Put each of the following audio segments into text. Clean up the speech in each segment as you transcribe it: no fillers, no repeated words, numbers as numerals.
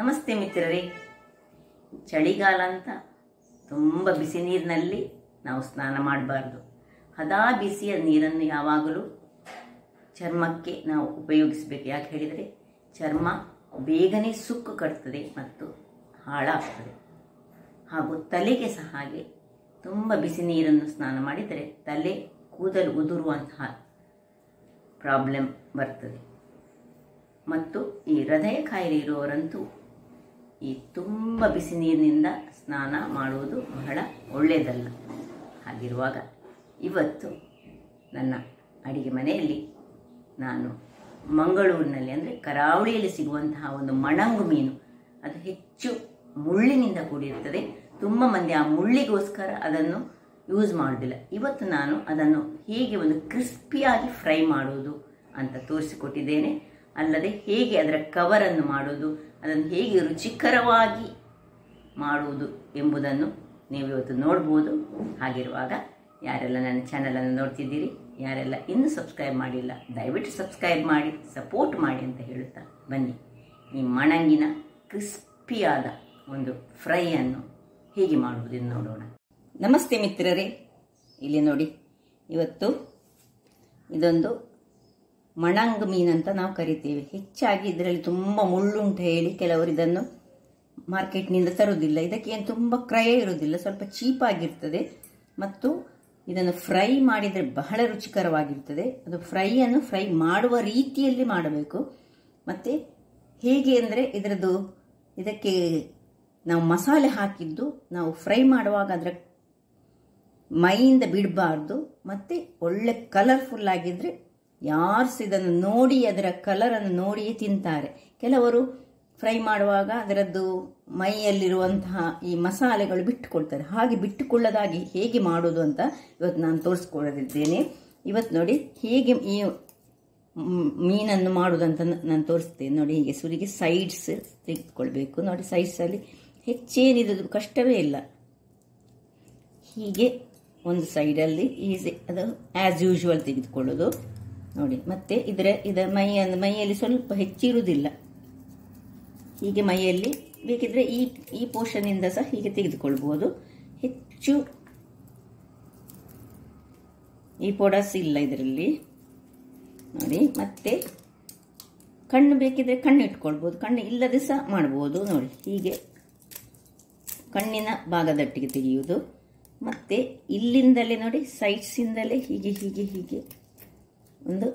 ನಮಸ್ತೆ ಮಿತ್ರರೇ. ಚಳಿಗಾಲ ಅಂತ ತುಂಬ ಬಿಸಿ ನೀರಿನಲ್ಲಿ ನಾವು ಸ್ನಾನ ಮಾಡಬಾರ್ದು. ಹದಾ ಬಿಸಿಯ ನೀರನ್ನು ಯಾವಾಗಲೂ ಚರ್ಮಕ್ಕೆ ನಾವು ಉಪಯೋಗಿಸಬೇಕು. ಯಾಕೆ ಹೇಳಿದರೆ ಚರ್ಮ ಬೇಗನೆ ಸುಕ್ಕು ಕಟ್ತದೆ ಮತ್ತು ಹಾಳಾಗ್ತದೆ. ಹಾಗೂ ತಲೆಗೆ ಸಹ ಹಾಗೆ ತುಂಬ ಬಿಸಿ ನೀರನ್ನು ಸ್ನಾನ ಮಾಡಿದರೆ ತಲೆ ಕೂದಲು ಉದುರುವಂತಹ ಪ್ರಾಬ್ಲಮ್ ಬರ್ತದೆ. ಮತ್ತು ಈ ಹೃದಯ ಕಾಯಿಲೆ ಇರುವವರಂತೂ ಈ ತುಂಬ ಬಿಸಿ ನೀರಿನಿಂದ ಸ್ನಾನ ಮಾಡುವುದು ಬಹಳ ಒಳ್ಳೆಯದಲ್ಲ. ಹಾಗಿರುವಾಗ ಇವತ್ತು ನನ್ನ ಅಡಿಗೆ ಮನೆಯಲ್ಲಿ ನಾನು ಮಂಗಳೂರಿನಲ್ಲಿ ಅಂದರೆ ಕರಾವಳಿಯಲ್ಲಿ ಸಿಗುವಂತಹ ಒಂದು ಮಣಂಗು ಮೀನು, ಅದು ಹೆಚ್ಚು ಮುಳ್ಳಿನಿಂದ ಕೂಡಿರುತ್ತದೆ. ತುಂಬ ಮಂದಿ ಆ ಮುಳ್ಳಿಗೋಸ್ಕರ ಅದನ್ನು ಯೂಸ್ ಮಾಡೋದಿಲ್ಲ. ಇವತ್ತು ನಾನು ಅದನ್ನು ಹೇಗೆ ಒಂದು ಕ್ರಿಸ್ಪಿಯಾಗಿ ಫ್ರೈ ಮಾಡುವುದು ಅಂತ ತೋರಿಸಿಕೊಟ್ಟಿದ್ದೇನೆ. ಅಲ್ಲದೆ ಹೇಗೆ ಅದರ ಕವರನ್ನು ಮಾಡುವುದು, ಅದನ್ನು ಹೇಗೆ ರುಚಿಕರವಾಗಿ ಮಾಡುವುದು ಎಂಬುದನ್ನು ನೀವು ಇವತ್ತು ನೋಡ್ಬೋದು. ಹಾಗಿರುವಾಗ ಯಾರೆಲ್ಲ ನನ್ನ ಚಾನಲನ್ನು ನೋಡ್ತಿದ್ದೀರಿ, ಯಾರೆಲ್ಲ ಇನ್ನೂ ಸಬ್ಸ್ಕ್ರೈಬ್ ಮಾಡಿಲ್ಲ, ದಯವಿಟ್ಟು ಸಬ್ಸ್ಕ್ರೈಬ್ ಮಾಡಿ ಸಪೋರ್ಟ್ ಮಾಡಿ ಅಂತ ಹೇಳುತ್ತಾ ಬನ್ನಿ ಈ ಮಣಂಗಿನ ಕ್ರಿಸ್ಪಿಯಾದ ಒಂದು ಫ್ರೈಯನ್ನು ಹೇಗೆ ಮಾಡುವುದನ್ನು ನೋಡೋಣ. ನಮಸ್ತೆ ಮಿತ್ರರೇ, ಇಲ್ಲಿ ನೋಡಿ, ಇವತ್ತು ಇದೊಂದು ಮಣಂಗ್ ಮೀನಂತ ನಾವು ಕರಿತೇವೆ. ಹೆಚ್ಚಾಗಿ ಇದರಲ್ಲಿ ತುಂಬ ಮುಳ್ಳುಂಟು ಹೇಳಿ ಕೆಲವರು ಇದನ್ನು ಮಾರ್ಕೆಟ್ನಿಂದ ತರುವುದಿಲ್ಲ. ಇದಕ್ಕೆ ಏನು ತುಂಬ ಕ್ರಯ ಇರುವುದಿಲ್ಲ, ಸ್ವಲ್ಪ ಚೀಪಾಗಿರ್ತದೆ ಮತ್ತು ಇದನ್ನು ಫ್ರೈ ಮಾಡಿದರೆ ಬಹಳ ರುಚಿಕರವಾಗಿರ್ತದೆ. ಅದು ಫ್ರೈಯನ್ನು ಫ್ರೈ ಮಾಡುವ ರೀತಿಯಲ್ಲಿ ಮಾಡಬೇಕು. ಮತ್ತು ಹೇಗೆ ಅಂದರೆ ಇದಕ್ಕೆ ನಾವು ಮಸಾಲೆ ಹಾಕಿದ್ದು ನಾವು ಫ್ರೈ ಮಾಡುವಾಗ ಅದರ ಮೈಯಿಂದ ಬಿಡಬಾರ್ದು. ಮತ್ತು ಒಳ್ಳೆ ಕಲರ್ಫುಲ್ ಆಗಿದ್ದರೆ ಯಾರು ಸಹ ಇದನ್ನು ನೋಡಿ ಅದರ ಕಲರನ್ನು ನೋಡಿಯೇ ತಿಂತಾರೆ. ಕೆಲವರು ಫ್ರೈ ಮಾಡುವಾಗ ಅದರದ್ದು ಮೈಯಲ್ಲಿರುವಂತಹ ಈ ಮಸಾಲೆಗಳು ಬಿಟ್ಟುಕೊಳ್ತಾರೆ. ಹಾಗೆ ಬಿಟ್ಟುಕೊಳ್ಳದಾಗಿ ಹೇಗೆ ಮಾಡೋದು ಅಂತ ಇವತ್ತು ನಾನು ತೋರಿಸ್ಕೊಳ್ಳದಿದ್ದೇನೆ. ಇವತ್ತು ನೋಡಿ ಹೇಗೆ ಈ ಮೀನನ್ನು ಮಾಡೋದಂತ ನಾನು ತೋರಿಸ್ತೇನೆ. ನೋಡಿ, ಹೀಗೆ ಸುರಿಗೆ ಸೈಡ್ಸ್ ತೆಗೆದುಕೊಳ್ಬೇಕು. ನೋಡಿ, ಸೈಡ್ಸಲ್ಲಿ ಹೆಚ್ಚೇನಿದು ಕಷ್ಟವೇ ಇಲ್ಲ. ಹೀಗೆ ಒಂದು ಸೈಡಲ್ಲಿ ಈಸಿ ಅದು ಆ್ಯಸ್ ಯೂಶುವಲ್ ತೆಗೆದುಕೊಳ್ಳೋದು ನೋಡಿ. ಮತ್ತೆ ಇದರ ಮೈಯಲ್ಲಿ ಸ್ವಲ್ಪ ಹೆಚ್ಚಿರುವುದಿಲ್ಲ. ಹೀಗೆ ಮೈಯಲ್ಲಿ ಬೇಕಿದ್ರೆ ಈ ಪೋರ್ಷನಿಂದ ಸಹ ಹೀಗೆ ತೆಗೆದುಕೊಳ್ಬೋದು. ಹೆಚ್ಚು ಈ ಪೊಡಸ್ ಇಲ್ಲ ಇದರಲ್ಲಿ ನೋಡಿ. ಮತ್ತೆ ಕಣ್ಣು ಬೇಕಿದ್ರೆ ಕಣ್ಣು ಇಟ್ಕೊಳ್ಬೋದು, ಕಣ್ಣು ಇಲ್ಲದೆ ಸಹ ಮಾಡ್ಬೋದು. ನೋಡಿ, ಹೀಗೆ ಕಣ್ಣಿನ ಭಾಗದಟ್ಟಿಗೆ ತೆಗೆಯುವುದು. ಮತ್ತೆ ಇಲ್ಲಿಂದಲೇ ನೋಡಿ, ಸೈಡ್ಸಿಂದಲೇ ಹೀಗೆ ಹೀಗೆ ಹೀಗೆ ಒಂದು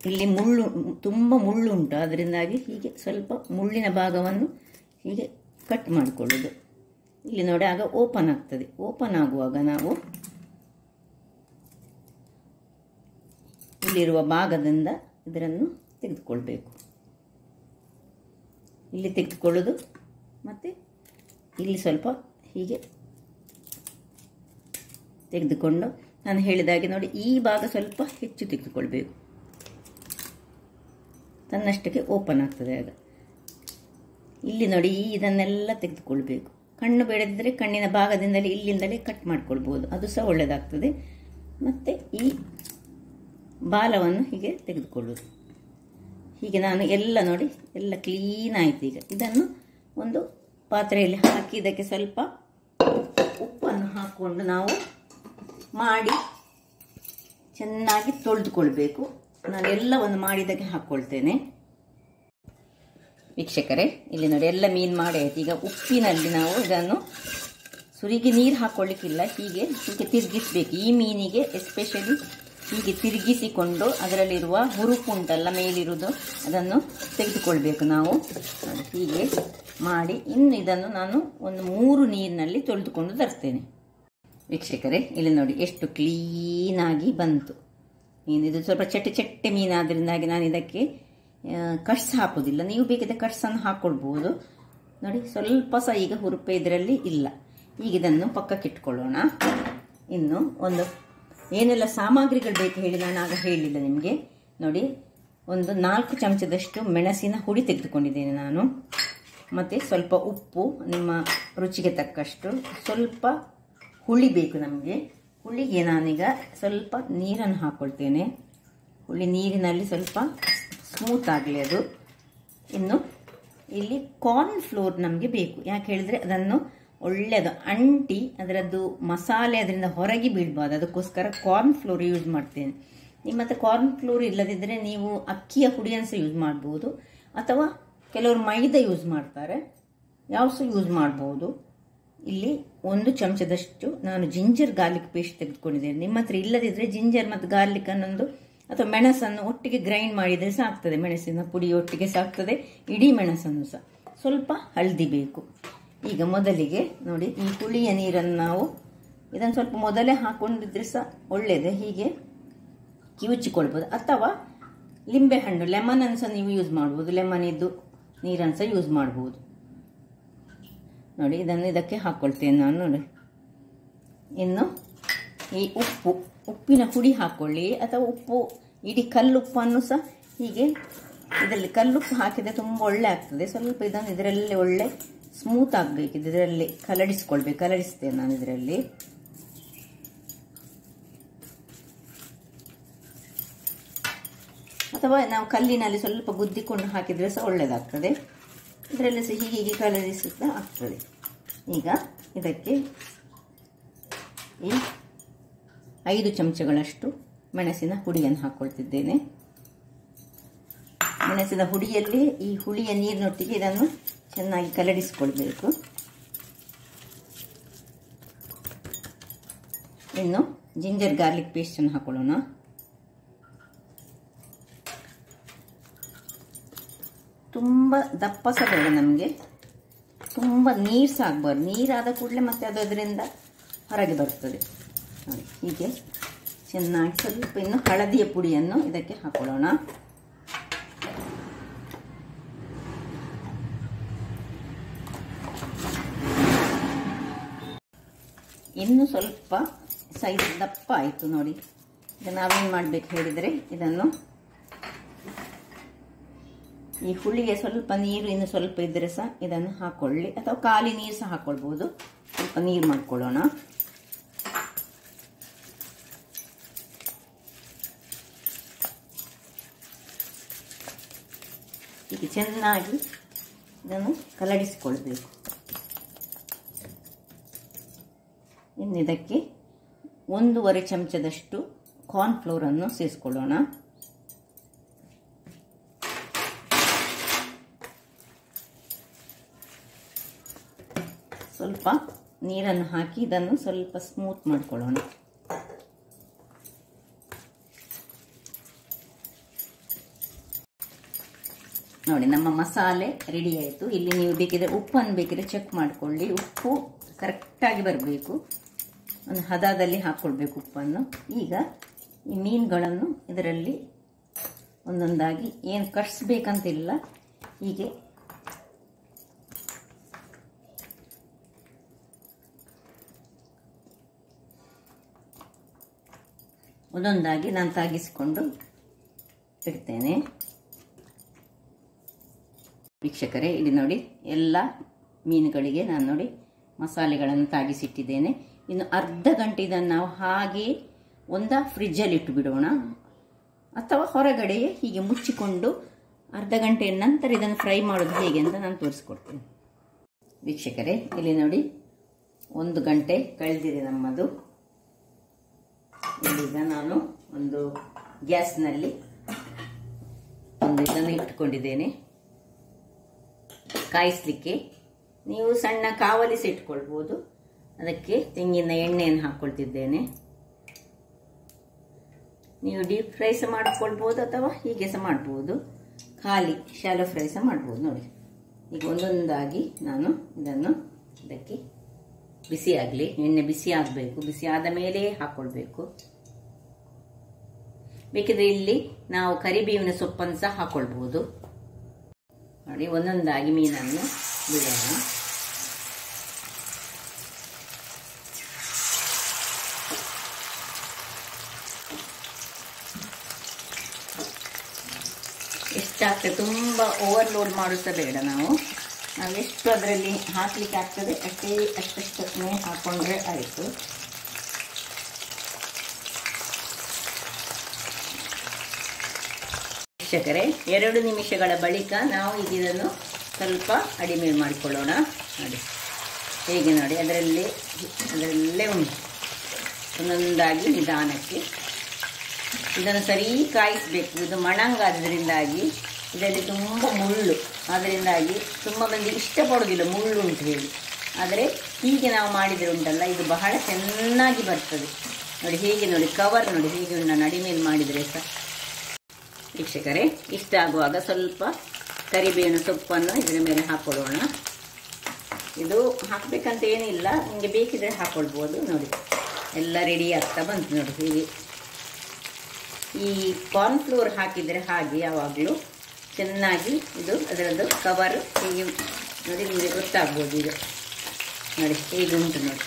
ಇಲ್ಲಿ ತುಂಬ ಮುಳ್ಳುಂಟು, ಅದರಿಂದಾಗಿ ಹೀಗೆ ಸ್ವಲ್ಪ ಮುಳ್ಳಿನ ಭಾಗವನ್ನು ಹೀಗೆ ಕಟ್ ಮಾಡಿಕೊಳ್ಳೋದು. ಇಲ್ಲಿ ನೋಡಿ, ಆಗ ಓಪನ್ ಆಗ್ತದೆ. ಓಪನ್ ಆಗುವಾಗ ನಾವು ಇಲ್ಲಿರುವ ಭಾಗದಿಂದ ಇದನ್ನು ತೆಗೆದುಕೊಳ್ಬೇಕು. ಇಲ್ಲಿ ತೆಗೆದುಕೊಳ್ಳೋದು ಮತ್ತು ಇಲ್ಲಿ ಸ್ವಲ್ಪ ಹೀಗೆ ತೆಗೆದುಕೊಂಡು ನಾನು ಹೇಳಿದಾಗೆ ನೋಡಿ, ಈ ಭಾಗ ಸ್ವಲ್ಪ ಹೆಚ್ಚು ತೆಗೆದುಕೊಳ್ಬೇಕು. ತನ್ನಷ್ಟಕ್ಕೆ ಓಪನ್ ಆಗ್ತದೆ ಆಗ. ಇಲ್ಲಿ ನೋಡಿ, ಇದನ್ನೆಲ್ಲ ತೆಗೆದುಕೊಳ್ಬೇಕು. ಕಣ್ಣು ಬೇಡದಿದ್ದರೆ ಕಣ್ಣಿನ ಭಾಗದಿಂದಲೇ ಇಲ್ಲಿಂದಲೇ ಕಟ್ ಮಾಡ್ಕೊಳ್ಬೋದು, ಅದು ಸಹ ಒಳ್ಳೆಯದಾಗ್ತದೆ. ಮತ್ತು ಈ ಬಾಲವನ್ನು ಹೀಗೆ ತೆಗೆದುಕೊಳ್ಳೋದು. ಹೀಗೆ ನಾನು ಎಲ್ಲ ನೋಡಿ ಎಲ್ಲ ಕ್ಲೀನ್ ಆಯಿತು. ಈಗ ಇದನ್ನು ಒಂದು ಪಾತ್ರೆಯಲ್ಲಿ ಹಾಕಿ ಇದಕ್ಕೆ ಸ್ವಲ್ಪ ಉಪ್ಪನ್ನು ಹಾಕ್ಕೊಂಡು ನಾವು ಮಾಡಿ ಚೆನ್ನಾಗಿ ತೊಳೆದುಕೊಳ್ಬೇಕು. ನಾನು ಎಲ್ಲವನ್ನು ಮಾಡಿದ್ದಕ್ಕೆ ಹಾಕ್ಕೊಳ್ತೇನೆ. ವೀಕ್ಷಕರೇ, ಇಲ್ಲಿ ನೋಡಿ, ಎಲ್ಲ ಮೀನು ಮಾಡಿ ಆಯ್ತು. ಈಗ ಉಪ್ಪಿನಲ್ಲಿ ನಾವು ಇದನ್ನು ಸುರಿಗೆ ನೀರು ಹಾಕ್ಕೊಳ್ಳಿಕ್ಕಿಲ್ಲ, ಹೀಗೆ ತಿರುಗಿಸ್ಬೇಕು. ಈ ಮೀನಿಗೆ ಎಸ್ಪೆಷಲಿ ಹೀಗೆ ತಿರುಗಿಸಿಕೊಂಡು ಅದರಲ್ಲಿರುವ ಹುರುಪುಂಟಲ್ಲ ಮೇಲಿರುವುದು ಅದನ್ನು ತೆಗೆದುಕೊಳ್ಬೇಕು ನಾವು. ಹೀಗೆ ಮಾಡಿ ಇನ್ನು ಇದನ್ನು ನಾನು ಒಂದು 3 ನೀರಿನಲ್ಲಿ ತೊಳೆದುಕೊಂಡು ತರ್ತೇನೆ. ವೀಕ್ಷಕರೇ, ಇಲ್ಲಿ ನೋಡಿ ಎಷ್ಟು ಕ್ಲೀನಾಗಿ ಬಂತು ಮೀನು. ಇದು ಸ್ವಲ್ಪ ಚಟ್ಟೆ ಮೀನಾದ್ರಿಂದಾಗಿ ನಾನು ಇದಕ್ಕೆ ಕಟ್ಸ್ ಹಾಕೋದಿಲ್ಲ. ನೀವು ಬೇಕಿದ್ರೆ ಕಟ್ಸನ್ನು ಹಾಕ್ಕೊಳ್ಬೋದು. ನೋಡಿ, ಸ್ವಲ್ಪ ಸಹ ಈಗ ಹುರುಪೆ ಇದರಲ್ಲಿ ಇಲ್ಲ. ಈಗ ಇದನ್ನು ಪಕ್ಕಕ್ಕೆ ಇಟ್ಕೊಳ್ಳೋಣ. ಇನ್ನು ಒಂದು ಏನೆಲ್ಲ ಸಾಮಗ್ರಿಗಳು ಬೇಕು ಹೇಳಿ ನಾನು ಆಗ ಹೇಳಿಲ್ಲ ನಿಮಗೆ. ನೋಡಿ, ಒಂದು 4 ಚಮಚದಷ್ಟು ಮೆಣಸಿನ ಹುಡಿ ತೆಗೆದುಕೊಂಡಿದ್ದೇನೆ ನಾನು. ಮತ್ತು ಸ್ವಲ್ಪ ಉಪ್ಪು ನಿಮ್ಮ ರುಚಿಗೆ ತಕ್ಕಷ್ಟು. ಸ್ವಲ್ಪ ಹುಳಿ ಬೇಕು ನಮಗೆ. ಹುಳಿಗೆ ನಾನೀಗ ಸ್ವಲ್ಪ ನೀರನ್ನು ಹಾಕ್ಕೊಳ್ತೇನೆ. ಹುಳಿ ನೀರಿನಲ್ಲಿ ಸ್ವಲ್ಪ ಸ್ಮೂತ್ ಆಗಲಿ ಅದು. ಇನ್ನು ಇಲ್ಲಿ ಕಾರ್ನ್ ಫ್ಲೋರ್ ನಮಗೆ ಬೇಕು. ಯಾಕೆ ಹೇಳಿದ್ರೆ ಅದನ್ನು ಒಳ್ಳೆಯದು ಅಂಟಿ ಅದರದ್ದು ಮಸಾಲೆ ಅದರಿಂದ ಹೊರಗೆ ಬೀಳ್ಬಾರ್ದು. ಅದಕ್ಕೋಸ್ಕರ ಕಾರ್ನ್ ಫ್ಲೋರ್ ಯೂಸ್ ಮಾಡ್ತೇನೆ. ನಿಮ್ಮ ಹತ್ರ ಕಾರ್ನ್ ಫ್ಲೋರ್ ಇಲ್ಲದಿದ್ದರೆ ನೀವು ಅಕ್ಕಿಯ ಹುಡಿಯನ್ನು ಸಹ ಯೂಸ್ ಮಾಡ್ಬೋದು, ಅಥವಾ ಕೆಲವರು ಮೈದಾ ಯೂಸ್ ಮಾಡ್ತಾರೆ, ಯಾವ ಸಹ ಯೂಸ್ ಮಾಡ್ಬೋದು. ಇಲ್ಲಿ 1 ಚಮಚದಷ್ಟು ನಾನು ಜಿಂಜರ್ ಗಾರ್ಲಿಕ್ ಪೇಸ್ಟ್ ತೆಗೆದುಕೊಂಡಿದ್ದೇನೆ. ನಿಮ್ಮ ಹತ್ರ ಇಲ್ಲದಿದ್ದರೆ ಜಿಂಜರ್ ಮತ್ತು ಗಾರ್ಲಿಕ್ ಅನ್ನೊಂದು ಅಥವಾ ಮೆಣಸನ್ನು ಒಟ್ಟಿಗೆ ಗ್ರೈಂಡ್ ಮಾಡಿದರೆ ಸಾಕ್ತದೆ. ಮೆಣಸಿನ ಪುಡಿ ಒಟ್ಟಿಗೆ ಸಾಕ್ತದೆ, ಇಡೀ ಮೆಣಸನ್ನು ಸಹ. ಸ್ವಲ್ಪ ಹಳದಿ ಬೇಕು. ಈಗ ಮೊದಲಿಗೆ ನೋಡಿ, ಈ ಹುಳಿಯ ನೀರನ್ನು ನಾವು ಇದನ್ನು ಸ್ವಲ್ಪ ಮೊದಲೇ ಹಾಕೊಂಡಿದ್ರೆ ಸಹ ಒಳ್ಳೆಯದೇ. ಹೀಗೆ ಕಿವುಚಿಕೊಳ್ಬೋದು, ಅಥವಾ ಲಿಂಬೆ ಹಣ್ಣು ಲೆಮನ್ ಅನ್ನು ಸಹ ನೀವು ಯೂಸ್ ಮಾಡ್ಬೋದು. ಲೆಮನ್ ಇದ್ದು ನೀರನ್ನು ಸಹ ಯೂಸ್ ಮಾಡ್ಬೋದು. ನೋಡಿ, ಇದನ್ನು ಇದಕ್ಕೆ ಹಾಕ್ಕೊಳ್ತೇನೆ ನಾನು. ನೋಡಿ, ಇನ್ನು ಈ ಉಪ್ಪಿನ ಪುಡಿ ಹಾಕ್ಕೊಳ್ಳಿ, ಅಥವಾ ಉಪ್ಪು ಇಡೀ ಕಲ್ಲುಪ್ಪನ್ನು ಸಹ ಹೀಗೆ ಇದರಲ್ಲಿ ಕಲ್ಲುಪ್ಪು ಹಾಕಿದರೆ ತುಂಬ ಒಳ್ಳೆ ಆಗ್ತದೆ. ಸ್ವಲ್ಪ ಇದನ್ನು ಇದರಲ್ಲಿ ಒಳ್ಳೆ ಸ್ಮೂತ್ ಆಗಬೇಕು. ಇದರಲ್ಲಿ ಕಲಡಿಸ್ಕೊಳ್ಬೇಕು. ಕಲಡಿಸ್ತೇನೆ ನಾನು ಇದರಲ್ಲಿ. ಅಥವಾ ನಾವು ಕಲ್ಲಿನಲ್ಲಿ ಸ್ವಲ್ಪ ಗುದ್ದಿಕೊಂಡು ಹಾಕಿದರೆ ಸಹ ಒಳ್ಳೆಯದಾಗ್ತದೆ. ಇದರಲ್ಲಿ ಸಹ ಹೀಗೆ ಕಲರಿಸುತ್ತಾ ಆಗ್ತದೆ. ಈಗ ಇದಕ್ಕೆ ಈ 5 ಚಮಚಗಳಷ್ಟು ಮೆಣಸಿನ ಹುಡಿಯನ್ನು ಹಾಕ್ಕೊಳ್ತಿದ್ದೇನೆ. ಮೆಣಸಿನ ಹುಡಿಯಲ್ಲಿ ಈ ಹುಳಿಯ ನೀರಿನೊಟ್ಟಿಗೆ ಇದನ್ನು ಚೆನ್ನಾಗಿ ಕಲಡಿಸಿಕೊಳ್ಬೇಕು. ಇನ್ನು ಜಿಂಜರ್ ಗಾರ್ಲಿಕ್ ಪೇಸ್ಟನ್ನು ಹಾಕೊಳ್ಳೋಣ. ತುಂಬ ದಪ್ಪ ಸಹ ಬೇಡ ನಮಗೆ, ತುಂಬ ನೀರು ಸಹ ಆಗಬಾರ್ದು. ನೀರಾದ ಕೂಡಲೇ ಮತ್ತೆ ಅದು ಅದರಿಂದ ಹೊರಗೆ ಬರ್ತದೆ. ನೋಡಿ, ಹೀಗೆ ಚೆನ್ನಾಗಿ ಸ್ವಲ್ಪ ಇನ್ನು ಹಳದಿಯ ಪುಡಿಯನ್ನು ಇದಕ್ಕೆ ಹಾಕೊಳ್ಳೋಣ. ಇನ್ನು ಸ್ವಲ್ಪ ಸೈಜ್ ದಪ್ಪ ಆಯಿತು ನೋಡಿ. ಈಗ ನಾವೇನು ಮಾಡಬೇಕು ಹೇಳಿದರೆ, ಇದನ್ನು ಈ ಹುಳಿಗೆ ಸ್ವಲ್ಪ ನೀರು ಇನ್ನು ಸ್ವಲ್ಪ ಇದ್ದರೆ ಸಹ ಇದನ್ನು ಹಾಕೊಳ್ಳಿ, ಅಥವಾ ಖಾಲಿ ನೀರು ಸಹ ಹಾಕ್ಕೊಳ್ಬೋದು. ಸ್ವಲ್ಪ ನೀರು ಮಾಡ್ಕೊಳ್ಳೋಣ. ಈಗ ಚೆನ್ನಾಗಿ ಇದನ್ನು ಕಲಡಿಸಿಕೊಳ್ಬೇಕು. ಇನ್ನು ಇದಕ್ಕೆ 1.5 ಚಮಚದಷ್ಟು ಕಾರ್ನ್ ಫ್ಲೋರನ್ನು ಸೇರಿಸ್ಕೊಳ್ಳೋಣ. ಸ್ವಲ್ಪ ನೀರನ್ನು ಹಾಕಿ ಇದನ್ನು ಸ್ವಲ್ಪ ಸ್ಮೂತ್ ಮಾಡ್ಕೊಳ್ಳೋಣ. ನೋಡಿ, ನಮ್ಮ ಮಸಾಲೆ ರೆಡಿ ಆಯಿತು. ಇಲ್ಲಿ ನೀವು ಬೇಕಿದ್ರೆ ಉಪ್ಪನ್ನು ಬೇಕಿದ್ರೆ ಚೆಕ್ ಮಾಡಿಕೊಳ್ಳಿ. ಉಪ್ಪು ಕರೆಕ್ಟಾಗಿ ಬರಬೇಕು, ಒಂದು ಹದದಲ್ಲಿ ಹಾಕ್ಕೊಳ್ಬೇಕು ಉಪ್ಪನ್ನು. ಈಗ ಈ ಮೀನುಗಳನ್ನು ಇದರಲ್ಲಿ ಒಂದೊಂದಾಗಿ ಏನು ಕಟ್ಸ್ಬೇಕಂತಿಲ್ಲ, ಹೀಗೆ ಒಂದೊಂದಾಗಿ ನಾನು ತಾಗಿಸಿಕೊಂಡು ಇಡ್ತೇನೆ. ವೀಕ್ಷಕರೇ, ಇಲ್ಲಿ ನೋಡಿ, ಎಲ್ಲ ಮೀನುಗಳಿಗೆ ನಾನು ನೋಡಿ ಮಸಾಲೆಗಳನ್ನು ತಾಗಿಸಿಟ್ಟಿದ್ದೇನೆ. ಇನ್ನು ಅರ್ಧ ಗಂಟೆ ಇದನ್ನು ನಾವು ಹಾಗೆ ಫ್ರಿಜ್ಜಲ್ಲಿ ಇಟ್ಟು ಬಿಡೋಣ, ಅಥವಾ ಹೊರಗಡೆಯೇ ಹೀಗೆ ಮುಚ್ಚಿಕೊಂಡು ಅರ್ಧ ಗಂಟೆಯ ನಂತರ ಇದನ್ನು ಫ್ರೈ ಮಾಡೋದು ಹೇಗೆ ಅಂತ ನಾನು ತೋರಿಸ್ಕೊಡ್ತೇನೆ. ವೀಕ್ಷಕರೇ, ಇಲ್ಲಿ ನೋಡಿ, 1 ಗಂಟೆ ಕಳೆದಿದೆ ನಮ್ಮದು. ಇಲ್ಲಿಗ ನಾನು ಒಂದು ಗ್ಯಾಸ್ನಲ್ಲಿ ಇದನ್ನು ಇಟ್ಕೊಂಡಿದ್ದೇನೆ ಕಾಯಿಸಲಿಕ್ಕೆ. ನೀವು ಸಣ್ಣ ಕಾವಲಿ ಸಹ ಇಟ್ಕೊಳ್ಬೋದು. ಅದಕ್ಕೆ ತೆಂಗಿನ ಎಣ್ಣೆಯನ್ನು ಹಾಕ್ಕೊಳ್ತಿದ್ದೇನೆ. ನೀವು ಡೀಪ್ ಫ್ರೈ ಸಹ ಮಾಡ್ಕೊಳ್ಬೋದು, ಅಥವಾ ಹೀಗೆ ಸಹ ಮಾಡ್ಬೋದು, ಖಾಲಿ ಶಾಲೋ ಫ್ರೈ ಸಹ ಮಾಡ್ಬೋದು. ನೋಡಿ, ಈಗ ಒಂದೊಂದಾಗಿ ನಾನು ಇದನ್ನು ಇದಕ್ಕೆ ಬಿಸಿ ಆಗಲಿ, ಎಣ್ಣೆ ಬಿಸಿ ಆಗಬೇಕು. ಬಿಸಿ ಆದ ಮೇಲೆ ಹಾಕ್ಕೊಳ್ಬೇಕು. ಬೇಕಿದ್ರೆ ಇಲ್ಲಿ ನಾವು ಕರಿಬೇವಿನ ಸೊಪ್ಪನ್ನು ಸಹ ಹಾಕ್ಕೊಳ್ಬೋದು. ನೋಡಿ, ಒಂದೊಂದಾಗಿ ಮೀನನ್ನು ಬಿಡೋಣ. ಎಷ್ಟಾಗ್ತದೆ, ತುಂಬ ಓವರ್ಲೋಡ್ ಮಾಡುತ್ತಾ ಬೇಡ. ನಾವು ಎಷ್ಟು ಅದರಲ್ಲಿ ಹಾಕಲಿಕ್ಕೆ ಆಗ್ತದೆ ಅಷ್ಟೇ ಹಾಕೊಂಡ್ರೆ ಆಯಿತು. ವೀಕ್ಷಕರೇ, 2 ನಿಮಿಷಗಳ ಬಳಿಕ ನಾವು ಈಗ ಇದನ್ನು ಸ್ವಲ್ಪ ಅಡಿಮೇಲ್ ಮಾಡಿಕೊಳ್ಳೋಣ. ನೋಡಿ ಹೇಗೆ ನೋಡಿ ಅದರಲ್ಲೇ ಉಂಟು. ಒಂದೊಂದಾಗಿ ನಿಧಾನಕ್ಕೆ ಇದನ್ನು ಸರಿ ಕಾಯಿಸಬೇಕು. ಇದು ಮಣಂಗಾದ್ರಿಂದಾಗಿ ಇದರಲ್ಲಿ ತುಂಬ ಮುಳ್ಳು, ಅದರಿಂದಾಗಿ ತುಂಬ ಮಂದಿ ಇಷ್ಟಪಡೋದಿಲ್ಲ ಮುಳ್ಳು ಉಂಟು ಹೇಳಿ. ಆದರೆ ಹೀಗೆ ನಾವು ಮಾಡಿದರೆ ಉಂಟಲ್ಲ, ಇದು ಬಹಳ ಚೆನ್ನಾಗಿ ಬರ್ತದೆ. ನೋಡಿ ಹೇಗೆ ನೋಡಿ ಕವರ್ ನೋಡಿ ಹೇಗೆ ನಾನು ಅಡಿಮೇಲೆ ಮಾಡಿದರೆ ಸಹ. ವೀಕ್ಷಕರೇ, ಇಷ್ಟ ಆಗುವಾಗ ಸ್ವಲ್ಪ ಕರಿಬೇವಿನ ಸೊಪ್ಪನ್ನು ಇದರ ಮೇಲೆ ಹಾಕ್ಕೊಳ್ಳೋಣ. ಇದು ಹಾಕಬೇಕಂತ ಏನಿಲ್ಲ, ನಿಮಗೆ ಬೇಕಿದ್ರೆ ಹಾಕ್ಕೊಳ್ಬೋದು. ನೋಡಿ ಎಲ್ಲ ರೆಡಿ ಆಗ್ತಾ ಬಂತು. ನೋಡಿ ಹೀಗೆ ಈ ಕಾರ್ನ್ಫ್ಲೋರ್ ಹಾಕಿದರೆ ಹಾಗೆ ಯಾವಾಗಲೂ ಚೆನ್ನಾಗಿ ಇದು ಅದರದ್ದು ಕವರ್ ಹೀಗೆ ನೋಡಿ ನಿಮಗೆ ಗೊತ್ತಾಗ್ಬೋದು. ಈಗ ನೋಡಿ ಹೇಗೆ ಉಂಟು ನೋಡಿ,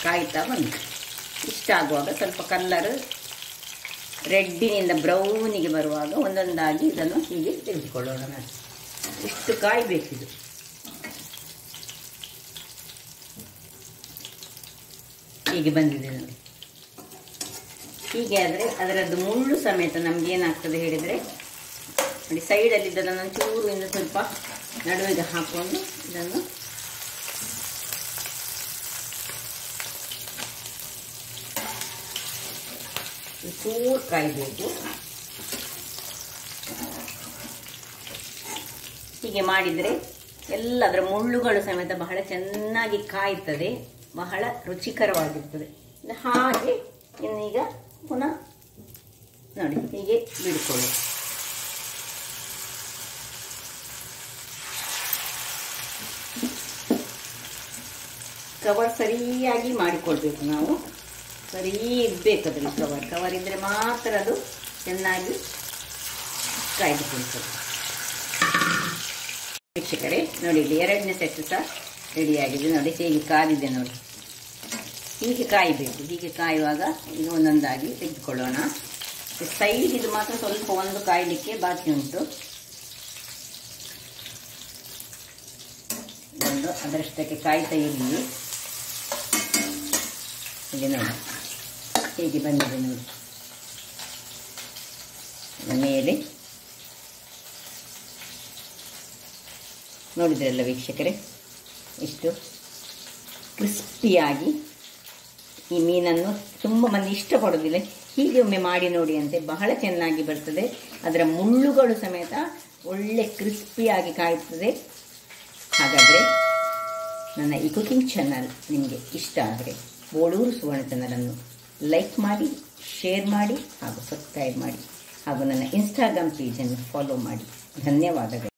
ಕಾಯ್ತಾ ಬಂತು. ಇಷ್ಟ ಆಗುವಾಗ ಸ್ವಲ್ಪ ಕಲ್ಲರ್ ರೆಡ್ಡಿನಿಂದ ಬ್ರೌನಿಗೆ ಬರುವಾಗ ಒಂದೊಂದಾಗಿ ಇದನ್ನು ಹೀಗೆ ತೆಗೆದುಕೊಳ್ಳೋಣ. ನೋಡಿ ಇಷ್ಟು ಕಾಯಬೇಕಿದು. ಹೀಗೆ ಬಂದಿದೆ ನೋಡಿ. ಹೀಗೆ ಆದರೆ ಅದರದ್ದು ಮುಳ್ಳು ಸಮೇತ ನಮ್ಗೆ ಏನಾಗ್ತದೆ ಹೇಳಿದರೆ ನೋಡಿ, ಸೈಡಲ್ಲಿ ಇದನ್ನು ಒಂಚೂರು ಇನ್ನು ಸ್ವಲ್ಪ ನಡುವಿಗೆ ಹಾಕ್ಕೊಂಡು ಇದನ್ನು ಚೂರು ಕಾಯಬೇಕು. ಹೀಗೆ ಮಾಡಿದರೆ ಎಲ್ಲ ಅದರ ಮುಳ್ಳುಗಳು ಸಮೇತ ಬಹಳ ಚೆನ್ನಾಗಿ ಕಾಯ್ತದೆ, ಬಹಳ ರುಚಿಕರವಾಗಿರ್ತದೆ. ಹಾಗೆ ಇನ್ನೀಗ ಪುನಃ ನೋಡಿ ಹೀಗೆ ಬಿಡ್ಕೊಳ್ಳಿ. ಕವರ್ ಸರಿಯಾಗಿ ಮಾಡಿಕೊಳ್ಬೇಕು ನಾವು. ಸರಿ ಇರಬೇಕು ಅದರಲ್ಲಿ ಕವರ್ ಇದ್ದರೆ ಮಾತ್ರ ಅದು ಚೆನ್ನಾಗಿ ಕಾಯ್ದುಕೊಳ್ತದೆ. ವೀಕ್ಷಕರೇ ನೋಡಿ, ಇಲ್ಲಿ ಎರಡನೇ ಸೆಟ್ ಸಹ ರೆಡಿಯಾಗಿದೆ. ನೋಡಿ ಹೇಗೆ ಕಾದಿದೆ ನೋಡಿ. ಹೀಗೆ ಕಾಯಬೇಕು. ಹೀಗೆ ಕಾಯುವಾಗ ಇದು ಒಂದೊಂದಾಗಿ ತೆಗೆದುಕೊಳ್ಳೋಣ. ಸೈಡ್ ಇದು ಮಾತ್ರ ಸ್ವಲ್ಪ ಒಂದು ಕಾಯಲಿಕ್ಕೆ ಬಾಕಿ ಉಂಟು. ಒಂದು ಅದರಷ್ಟಕ್ಕೆ ಕಾಯ್ತಾ ಇರಲಿ. ಹೀಗೆ ನೋಡಿ ಹೇಗೆ ಬಂದಿದೆ ನೋಡಿ. ಮೇಲೆ ನೋಡಿದ್ರಲ್ಲ ವೀಕ್ಷಕರೇ, ಇಷ್ಟು ಕ್ರಿಸ್ಪಿಯಾಗಿ. ಈ ಮೀನನ್ನು ತುಂಬ ಮಂದಿ ಇಷ್ಟಪಡೋದಿಲ್ಲ, ಹೀಗೆ ಒಮ್ಮೆ ಮಾಡಿ ನೋಡಿ ಅಂತೆ, ಬಹಳ ಚೆನ್ನಾಗಿ ಬರ್ತದೆ. ಅದರ ಮುಳ್ಳುಗಳು ಸಮೇತ ಒಳ್ಳೆ ಕ್ರಿಸ್ಪಿಯಾಗಿ ಕಾಯ್ತದೆ. ಹಾಗಾದರೆ ನನ್ನ ಈ ಕುಕಿಂಗ್ ಚಾನಲ್ ನಿಮಗೆ ಇಷ್ಟ ಆದರೆ ಬೋಳೂರು ಸುವರ್ಣ ಚಾನಲನ್ನು ಲೈಕ್ ಮಾಡಿ, ಶೇರ್ ಮಾಡಿ ಹಾಗೂ ಸಬ್ಸ್ಕ್ರೈಬ್ ಮಾಡಿ ಹಾಗೂ ನನ್ನ ಇನ್ಸ್ಟಾಗ್ರಾಮ್ ಪೇಜನ್ನು ಫಾಲೋ ಮಾಡಿ. ಧನ್ಯವಾದಗಳು.